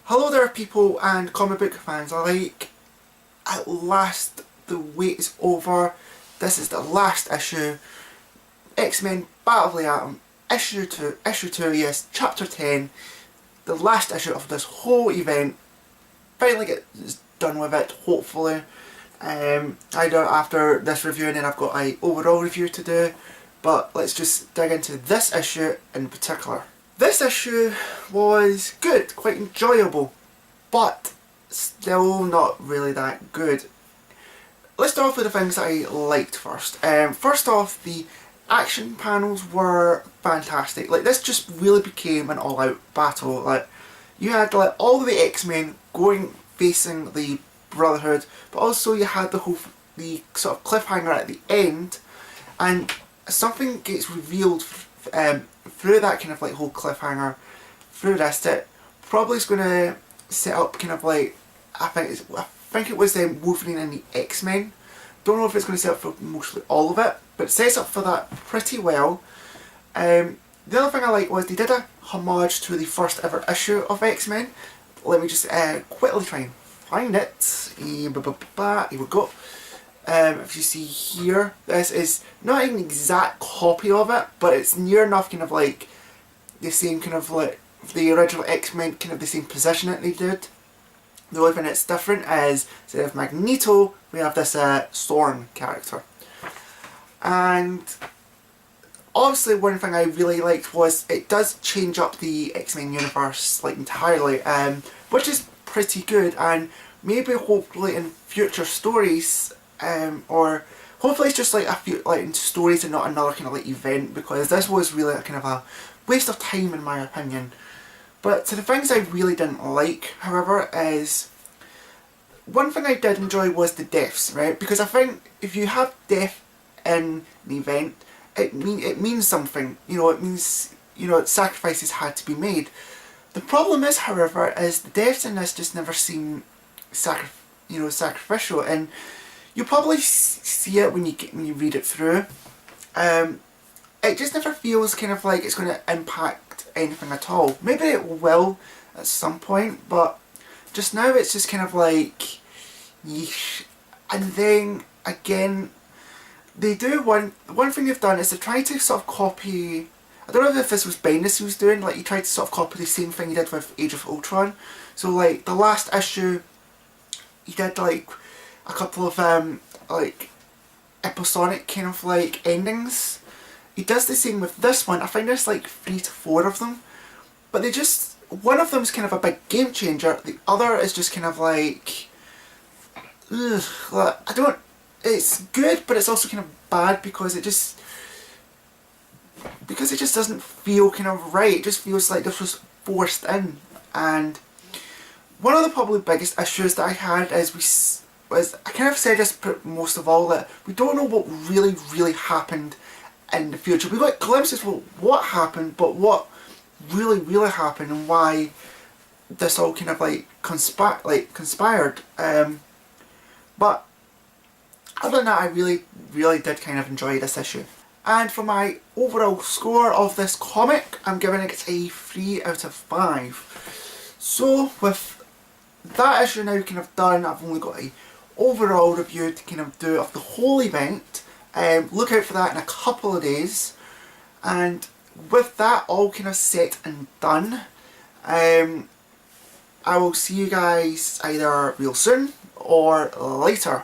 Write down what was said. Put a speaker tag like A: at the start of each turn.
A: Hello there people and comic book fans alike. At last the wait is over. This is the last issue. X-Men Battle of the Atom, issue 2, yes, chapter 10. The last issue of this whole event. Finally get done with it, hopefully. Either after this review and then I've got an overall review to do. But let's just dig into this issue in particular. This issue was good, quite enjoyable, but still not really that good. Let's start off with the things that I liked first. First off, the action panels were fantastic. Like, this just really became an all-out battle. Like, you had like all the X-Men going facing the Brotherhood, but also you had the sort of cliffhanger at the end, and something gets revealed through that kind of like whole cliffhanger through this that probably is going to set up kind of like, I think it was Wolverine and the X-Men. Don't know if it's going to set up for mostly all of it, but it sets up for that pretty well. The other thing I liked was they did a homage to the first ever issue of X-Men. Let me just quickly try and find it. Here we go. If you see here, this is not an exact copy of it, but it's near enough kind of like the same kind of like the original X-Men, kind of the same position that they did. The only thing that's different is instead of Magneto, we have this Thorn character. And obviously one thing I really liked was it does change up the X-Men universe like entirely, which is pretty good, and maybe hopefully in future stories, or hopefully it's just like a few like stories and not another kind of like event, because this was really a kind of a waste of time in my opinion. But to the things I really didn't like, however, is one thing I did enjoy was the deaths, right? Because I think if you have death in an event, it means something. You know, it means, you know, sacrifices had to be made. The problem is, however, is the deaths in this just never seem sacrificial, and you probably see it when you read it through. It just never feels kind of like it's going to impact anything at all. Maybe it will at some point, but just now it's just kind of like yeesh. And then again, they do one thing they've done is they try to sort of copy. I don't know if this was Bendis who was doing, like he tried to sort of copy the same thing he did with Age of Ultron. So like the last issue, he did like a couple of like episodic kind of like endings. He does the same with this one. I think there's like 3 to 4 of them, but they just, one of them is kind of a big game changer. The other is just kind of like, like it's good, but it's also kind of bad because it just doesn't feel kind of right. It just feels like this was forced in. And one of the probably biggest issues that I had is I kind of said this most of all, that we don't know what really happened in the future. We got glimpses of what happened, but what really happened and why this all kind of like conspired. But other than that, I really did kind of enjoy this issue. And for my overall score of this comic, I'm giving it a 3 out of 5. So with that issue now kind of done, I've only got a overall review to kind of do of the whole event. Look out for that in a couple of days, and with that all kind of set and done, I will see you guys either real soon or later.